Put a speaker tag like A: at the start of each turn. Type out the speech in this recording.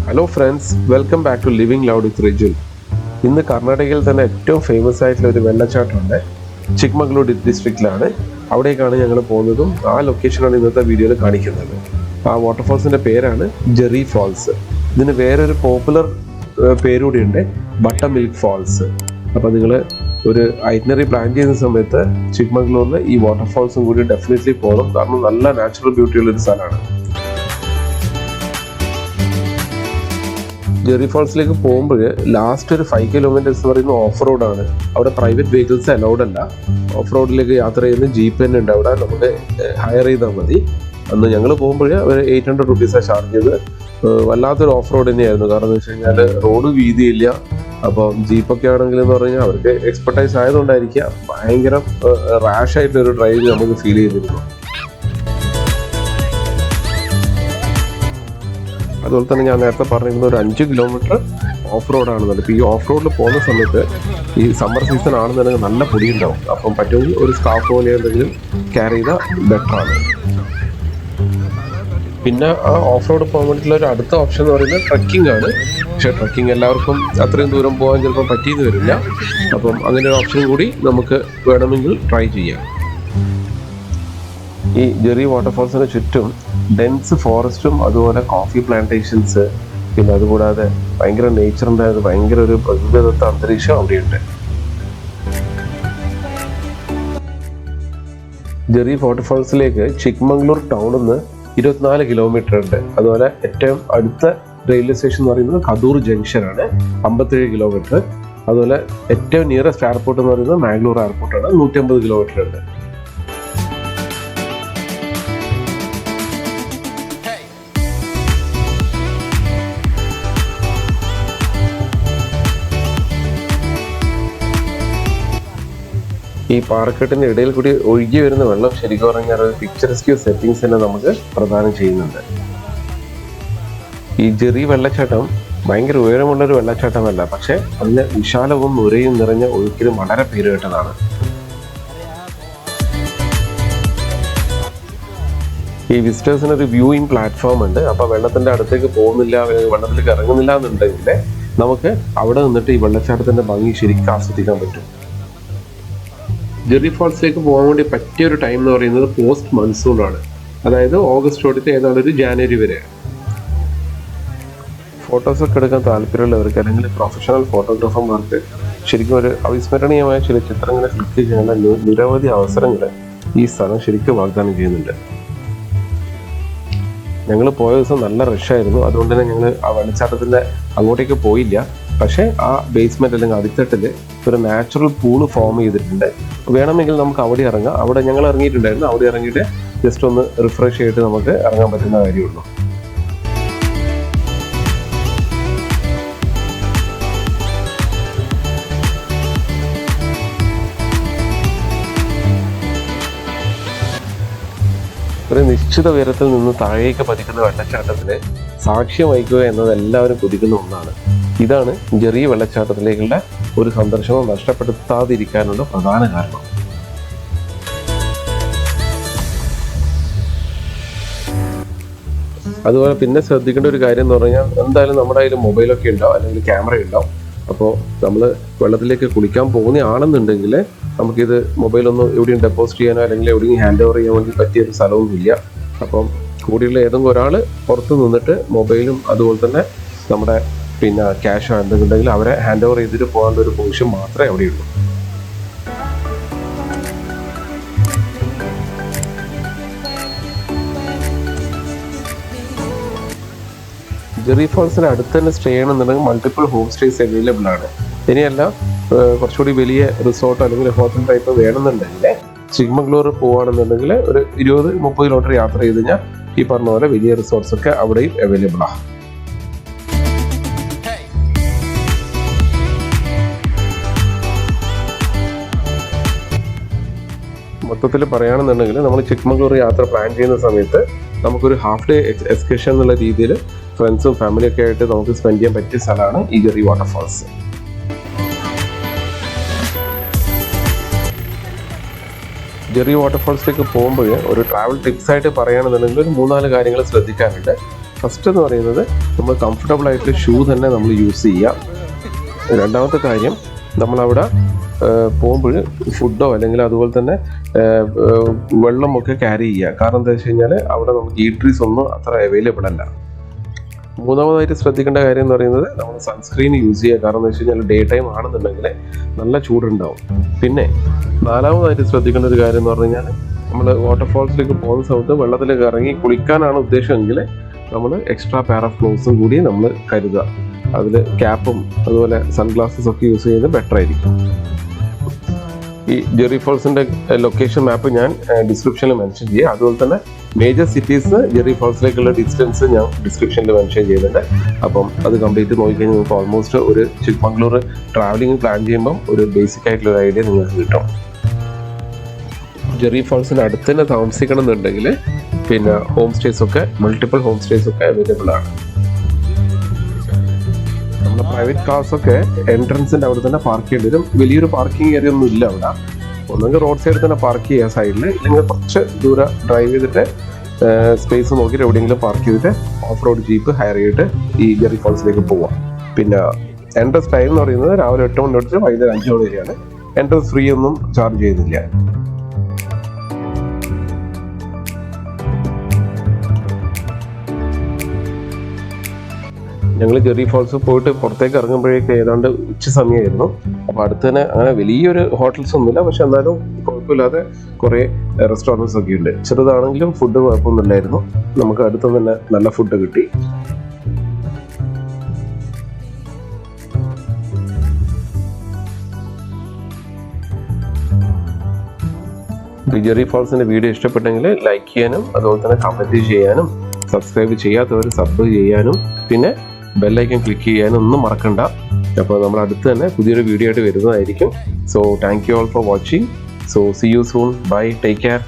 A: Hello friends, welcome back to living loud with Rijul. ഇന്ന് കർണാടകയിൽ തന്നെ ഏറ്റവും ഫേമസ് ആയിട്ടുള്ള ഒരു വെള്ളച്ചാട്ടമുണ്ട്. ചിക്മംഗ്ലൂർ ഡിസ്ട്രിക്റ്റിലാണ്. അവിടേക്കാണ് ഞങ്ങൾ പോകുന്നതും ആ ലൊക്കേഷനാണ് ഇന്നത്തെ വീഡിയോയിൽ കാണിക്കുന്നത്. ആ വാട്ടർഫാൾസിൻ്റെ പേരാണ് ജെറി ഫാൾസ്. ഇതിന് വേറൊരു പോപ്പുലർ പേരുകൂടിയുണ്ട്, ബട്ടർ മിൽക്ക് ഫാൾസ്. അപ്പോൾ നിങ്ങൾ ഒരു ഐറ്റിനറി പ്ലാൻ ചെയ്യുന്ന സമയത്ത് ചിക്മംഗ്ലൂരിൽ ഈ വാട്ടർഫാൾസും കൂടി ഡെഫിനറ്റ്ലി പോകണം. കാരണം നല്ല നാച്ചുറൽ ബ്യൂട്ടിയുള്ളൊരു സ്ഥലമാണ്. ജെറി ഫാൾസിലേക്ക് പോകുമ്പോൾ ലാസ്റ്റ് ഒരു 5 കിലോമീറ്റേഴ്സ് എന്ന് പറയുന്നത് ഓഫ് റോഡാണ്. അവിടെ പ്രൈവറ്റ് വെഹിക്കിൾസ് അലൗഡ് അല്ല. ഓഫ് റോഡിലേക്ക് യാത്ര ചെയ്യുന്ന ജീപ്പ് തന്നെ ഉണ്ട്. അവിടെ നമുക്ക് ഹയർ ചെയ്താൽ മതി. അന്ന് ഞങ്ങൾ പോകുമ്പോൾ ഒരു 800 റുപ്പീസാണ് ചാർജ് ചെയ്ത്. വല്ലാത്തൊരു ഓഫ് റോഡ് തന്നെയായിരുന്നു. കാരണം എന്ന് വെച്ച് കഴിഞ്ഞാൽ റോഡ് വീതിയില്ല. അപ്പോൾ ജീപ്പൊക്കെ ആണെങ്കിൽ എന്ന് പറഞ്ഞാൽ അവർക്ക് എക്സ്പെർട്ടൈസ് ആയതുകൊണ്ടായിരിക്കാം ഭയങ്കര റാഷായിട്ടൊരു ഡ്രൈവ് നമുക്ക് ഫീൽ ചെയ്തിരുന്നു. അതുപോലെ തന്നെ ഞാൻ നേരത്തെ പറഞ്ഞിരുന്ന ഒരു 5 കിലോമീറ്റർ ഓഫ് റോഡാണെന്നുള്ളത്. ഇപ്പോൾ ഈ ഓഫ് റോഡിൽ പോകുന്ന സമയത്ത് ഈ സമ്മർ സീസൺ ആണെന്നുണ്ടെങ്കിൽ നല്ല പൊടി ഉണ്ടാവും. അപ്പം പറ്റുമെങ്കിൽ ഒരു സ്കാർഫ് പോലെ എന്തെങ്കിലും ക്യാരി ചെയ്താൽ ബെറ്ററാണ്. പിന്നെ ആ ഓഫ് റോഡ് പോകാൻ വേണ്ടിയിട്ടുള്ള ഒരു അടുത്ത ഓപ്ഷൻ എന്ന് പറയുന്നത് ട്രക്കിംഗ് ആണ്. പക്ഷേ ട്രക്കിംഗ് എല്ലാവർക്കും അത്രയും ദൂരം പോകാൻ ചിലപ്പോൾ പറ്റിയെന്ന് വരില്ല. അപ്പം അങ്ങനെ ഒരു ഓപ്ഷൻ കൂടി നമുക്ക് വേണമെങ്കിൽ ട്രൈ ചെയ്യാം. ഈ ജെറി വാട്ടർഫാൾസിന് ചുറ്റും ഡെൻസ് ഫോറസ്റ്റും അതുപോലെ കോഫി പ്ലാന്റേഷൻസ്, പിന്നെ അതുകൂടാതെ ഭയങ്കര നേച്ചറിൻ്റെ ഭയങ്കര ഒരു പ്രകൃതിദത്ത അന്തരീക്ഷം അവിടെയുണ്ട്. ജെറി വാട്ടർഫാൾസിലേക്ക് ചിക്മംഗ്ലൂർ ടൗണിൽ നിന്ന് 24 കിലോമീറ്റർ ഉണ്ട്. അതുപോലെ ഏറ്റവും അടുത്ത റെയിൽവേ സ്റ്റേഷൻ എന്ന് പറയുന്നത് കദൂർ ജംഗ്ഷനാണ്, 57 കിലോമീറ്റർ. അതുപോലെ ഏറ്റവും നിയറസ്റ്റ് എയർപോർട്ട് എന്ന് പറയുന്നത് മാംഗ്ലൂർ എയർപോർട്ടാണ്, 150 കിലോമീറ്റർ ഉണ്ട്. ഈ പാറക്കെട്ടിൻ്റെ ഇടയിൽ കൂടി ഒഴുകി വരുന്ന വെള്ളം ശരിക്കും പറഞ്ഞാൽ പിക്ചറസ്ക്യൂ സെറ്റിങ്സ് തന്നെ നമുക്ക് പ്രദാനം ചെയ്യുന്നുണ്ട്. ഈ ജെറി വെള്ളച്ചാട്ടം ഭയങ്കര ഉയരമുള്ളൊരു വെള്ളച്ചാട്ടമല്ല, പക്ഷേ അതിന് വിശാലവും നുരയും നിറഞ്ഞ ഒഴുക്കിലും വളരെ പേരുകേട്ടതാണ്. ഈ വിസിറ്റേഴ്സിന് ഒരു വ്യൂയിങ് പ്ലാറ്റ്ഫോം ഉണ്ട്. അപ്പോൾ വെള്ളത്തിൻ്റെ അടുത്തേക്ക് പോകുന്നില്ല, വെള്ളത്തിലേക്ക് ഇറങ്ങുന്നില്ല എന്നുണ്ടെങ്കിൽ നമുക്ക് അവിടെ നിന്നിട്ട് ഈ വെള്ളച്ചാട്ടത്തിൻ്റെ ഭംഗി ശരിക്കും ആസ്വദിക്കാൻ പറ്റും. ജെറി ഫാൾസിലേക്ക് പോകാൻ വേണ്ടി പറ്റിയൊരു ടൈം എന്ന് പറയുന്നത് പോസ്റ്റ് മൺസൂൺ ആണ്. അതായത് ഓഗസ്റ്റ് തൊട്ടിട്ട് ഏതാണ്ട് ഒരു ജാനുവരി വരെയാണ്. ഫോട്ടോസൊക്കെ എടുക്കാൻ താല്പര്യമുള്ളവർക്ക് അല്ലെങ്കിൽ പ്രൊഫഷണൽ ഫോട്ടോഗ്രാഫർമാർക്ക് ശരിക്കും ഒരു അവിസ്മരണീയമായ ചില ചിത്രങ്ങൾ ക്ലിക്ക് ചെയ്യുന്ന നിരവധി അവസരങ്ങൾ ഈ സ്ഥലം ശരിക്കും വാഗ്ദാനം ചെയ്യുന്നുണ്ട്. ഞങ്ങൾ പോയ ദിവസം നല്ല റഷായിരുന്നു. അതുകൊണ്ട് തന്നെ ഞങ്ങൾ ആ വെള്ളച്ചാട്ടത്തിൻ്റെ അങ്ങോട്ടേക്ക് പോയില്ല. പക്ഷേ ആ ബേസ്മെൻറ്റ് അല്ലെങ്കിൽ അടിത്തട്ടിൽ ഒരു നാച്ചുറൽ പൂള് ഫോം ചെയ്തിട്ടുണ്ട്. വേണമെങ്കിൽ നമുക്ക് അവിടെ ഇറങ്ങാം. അവിടെ ഞങ്ങൾ ഇറങ്ങിയിട്ടുണ്ടായിരുന്നു. അവിടെ ഇറങ്ങിയിട്ട് ജസ്റ്റ് ഒന്ന് റിഫ്രഷ് ചെയ്തിട്ട് നമുക്ക് ഇറങ്ങാൻ പറ്റുന്ന കാര്യമുള്ളൂ. ഒരു നിശ്ചിത ഉയരത്തിൽ നിന്ന് താഴേക്ക് പതിക്കുന്ന വെള്ളച്ചാട്ടത്തിന് സാക്ഷ്യം വഹിക്കുക എന്നത് എല്ലാവരും കൊതിക്കുന്ന ഒന്നാണ്. ഇതാണ് ജെറി വെള്ളച്ചാട്ടത്തിലേക്കുള്ള ഒരു സന്ദർശനം നഷ്ടപ്പെടുത്താതിരിക്കാനുള്ള പ്രധാന കാരണം. അതുപോലെ പിന്നെ ശ്രദ്ധിക്കേണ്ട ഒരു കാര്യം എന്ന് പറഞ്ഞാൽ എന്തായാലും നമ്മുടെ കയ്യിൽ മൊബൈലൊക്കെ ഉണ്ടാവും, അല്ലെങ്കിൽ ക്യാമറ ഉണ്ടാവും. അപ്പോൾ നമ്മൾ വെള്ളത്തിലേക്ക് കുളിക്കാൻ പോകുന്നതാണെന്നുണ്ടെങ്കിൽ നമുക്കിത് മൊബൈലൊന്നും എവിടെയും ഡെപ്പോസിറ്റ് ചെയ്യാനോ അല്ലെങ്കിൽ എവിടെയും ഹാൻഡ് ഓവർ ചെയ്യാൻ വേണ്ടി പറ്റിയൊരു സ്ഥലമൊന്നുമില്ല. അപ്പം കൂടിയുള്ള ഏതെങ്കിലും ഒരാൾ പുറത്ത് നിന്നിട്ട് മൊബൈലും അതുപോലെ തന്നെ നമ്മുടെ പിന്നെ ക്യാഷോ എന്തെങ്കിലും ഉണ്ടെങ്കിൽ അവരെ ഹാൻഡ് ഓവർ ചെയ്തിട്ട് പോകാനുള്ള ഒരു പൊസിഷൻ മാത്രമേ അവിടെയുള്ളൂ. ജെറി ഫാൾസിന് അടുത്ത് തന്നെ സ്റ്റേ ചെയ്യണമെന്നുണ്ടെങ്കിൽ മൾട്ടിപ്പിൾ ഹോം സ്റ്റേസ് അവൈലബിൾ ആണ്. ഇനിയല്ല കുറച്ചുകൂടി വലിയ റിസോർട്ട് അല്ലെങ്കിൽ ഹോട്ടൽ ടൈപ്പ് വേണമെന്നുണ്ടെങ്കിൽ ചിക്മംഗ്ലൂർ പോവുകയാണെന്നുണ്ടെങ്കിൽ ഒരു 20-30 കിലോമീറ്റർ യാത്ര ചെയ്ത് കഴിഞ്ഞാൽ ഈ പറഞ്ഞ പോലെ വലിയ റിസോർട്ട്സ് ഒക്കെ അവിടെയും അവൈലബിൾ ആണ്. മൊത്തത്തിൽ പറയുകയാണെന്നുണ്ടെങ്കിൽ നമ്മൾ ചിക്മംഗ്ലൂർ യാത്ര പ്ലാൻ ചെയ്യുന്ന സമയത്ത് നമുക്കൊരു ഹാഫ് ഡേ എക്സ്കർഷൻ എന്നുള്ള രീതിയിൽ ഫ്രണ്ട്സും ഫാമിലിയൊക്കെ ആയിട്ട് നമുക്ക് സ്പെൻഡ് ചെയ്യാൻ പറ്റിയ സ്ഥലമാണ് ഈ ജെറി വാട്ടർഫാൾസ്. ജെറി വാട്ടർഫാൾസിലേക്ക് പോകുമ്പോൾ ഒരു ട്രാവൽ ടിപ്സ് ആയിട്ട് പറയുകയാണെന്നുണ്ടെങ്കിൽ ഒരു 3-4 കാര്യങ്ങൾ ശ്രദ്ധിക്കാനുണ്ട്. ഫസ്റ്റ് എന്ന് പറയുന്നത് നമ്മൾ കംഫർട്ടബിൾ ആയിട്ടുള്ള ഷൂ തന്നെ നമ്മൾ യൂസ് ചെയ്യുക. രണ്ടാമത്തെ കാര്യം, നമ്മളവിടെ പോകുമ്പോൾ ഫുഡോ അല്ലെങ്കിൽ അതുപോലെ തന്നെ വെള്ളമൊക്കെ ക്യാരി ചെയ്യുക. കാരണം എന്താ വെച്ച് കഴിഞ്ഞാൽ അവിടെ നമുക്ക് ഈട്രീസ് ഒന്നും അത്ര അവൈലബിൾ അല്ല. മൂന്നാമതായിട്ട് ശ്രദ്ധിക്കേണ്ട കാര്യം എന്ന് പറയുന്നത് നമ്മൾ സൺസ്ക്രീൻ യൂസ് ചെയ്യുക. കാരണം എന്താ വെച്ച് കഴിഞ്ഞാൽ ഡേ ടൈം ആണെന്നുണ്ടെങ്കിൽ നല്ല ചൂടുണ്ടാവും. പിന്നെ നാലാമതായിട്ട് ശ്രദ്ധിക്കേണ്ട ഒരു കാര്യം എന്ന് പറഞ്ഞു കഴിഞ്ഞാൽ നമ്മൾ വാട്ടർഫോൾസിലേക്ക് പോകുന്ന സമയത്ത് വെള്ളത്തിലേക്ക് ഇറങ്ങി കുളിക്കാനാണ് ഉദ്ദേശമെങ്കിൽ നമ്മൾ എക്സ്ട്രാ പെയർ ഓഫ് ക്ലോത്ത്സും കൂടി നമ്മൾ കരുതുക. അതിൽ ക്യാപ്പും അതുപോലെ സൺഗ്ലാസസ് ഒക്കെ യൂസ് ചെയ്യുന്നത് ബെറ്റർ ആയിരിക്കും. ഈ ജെറി ഫോൾസിൻ്റെ ലൊക്കേഷൻ മാപ്പ് ഞാൻ ഡിസ്ക്രിപ്ഷനിൽ മെൻഷൻ ചെയ്യാം. അതുപോലെ തന്നെ മേജർ സിറ്റീസ് ജെറി ഫോൾസിലേക്കുള്ള ഡിസ്റ്റൻസ് ഞാൻ ഡിസ്ക്രിപ്ഷനിൽ മെൻഷൻ ചെയ്യുന്നുണ്ട്. അപ്പം അത് കംപ്ലീറ്റ് നോക്കിക്കഴിഞ്ഞാൽ നിങ്ങൾക്ക് ഓൾമോസ്റ്റ് ഒരു ചിക്മംഗ്ലൂർ ട്രാവലിംഗ് പ്ലാൻ ചെയ്യുമ്പം ഒരു ബേസിക് ആയിട്ടുള്ള ഒരു ഐഡിയ നിങ്ങൾക്ക് കിട്ടും. ജെറി ഫോൾസിന് അടുത്ത് തന്നെ താമസിക്കണം എന്നുണ്ടെങ്കിൽ പിന്നെ ഹോം സ്റ്റേസ് ഒക്കെ മൾട്ടിപ്പിൾ ഹോം സ്റ്റേസ് ഒക്കെ അവൈലബിൾ ആണ്. നമ്മുടെ പ്രൈവറ്റ് കാർസ് ഒക്കെ എൻട്രൻസിൻ്റെ അവിടെ തന്നെ പാർക്ക് ചെയ്യേണ്ടി വരും. വലിയൊരു പാർക്കിംഗ് ഏരിയ ഒന്നും ഇല്ല അവിടെ. ഒന്നെങ്കിൽ റോഡ് സൈഡിൽ തന്നെ പാർക്ക് ചെയ്യുക സൈഡിൽ, ഇല്ലെങ്കിൽ കുറച്ച് ദൂരം ഡ്രൈവ് ചെയ്തിട്ട് സ്പേസ് നോക്കിയിട്ട് എവിടെയെങ്കിലും പാർക്ക് ചെയ്തിട്ട് ഓഫ് റോഡ് ജീപ്പ് ഹയർ ചെയ്തിട്ട് ഈ ജെറി ഫോൾസിലേക്ക് പോവാം. പിന്നെ എൻട്രൻസ് ടൈം എന്ന് പറയുന്നത് രാവിലെ 8 മണി തൊട്ട് വൈകുന്നേരം 5 മണി വരെയാണ്. എൻട്രൻസ് ഫ്രീ ഒന്നും ചാർജ് ചെയ്യുന്നില്ല. ഞങ്ങൾ ജെറി ഫോൾസ് പോയിട്ട് പുറത്തേക്ക് ഇറങ്ങുമ്പോഴേക്ക് ഏതാണ്ട് ഉച്ച സമയമായിരുന്നു. അപ്പോൾ അടുത്ത് തന്നെ അങ്ങനെ വലിയൊരു ഹോട്ടൽസ് ഒന്നുമില്ല, പക്ഷെ എന്നാലും കുഴപ്പമില്ലാതെ കുറേ റെസ്റ്റോറൻറ്റ്സ് ഒക്കെ ഉണ്ട്. ചെറുതാണെങ്കിലും ഫുഡ് കുഴപ്പമൊന്നുമില്ലായിരുന്നു. നമുക്ക് അടുത്ത് തന്നെ നല്ല ഫുഡ് കിട്ടി. ജെറി ഫോൾസിൻ്റെ വീഡിയോ ഇഷ്ടപ്പെട്ടെങ്കിൽ ലൈക്ക് ചെയ്യാനും അതുപോലെ തന്നെ കമൻറ്റ് ചെയ്യാനും സബ്സ്ക്രൈബ് ചെയ്യാത്തവർ സബ് ചെയ്യാനും പിന്നെ ബെല്ലൈക്കൻ ക്ലിക്ക് ചെയ്യാനും ഒന്നും മറക്കണ്ട. അപ്പോൾ നമ്മൾ അടുത്ത് തന്നെ പുതിയൊരു വീഡിയോ ആയിട്ട് വരുന്നതായിരിക്കും. So thank you all for watching. So see you soon. Bye. Take care.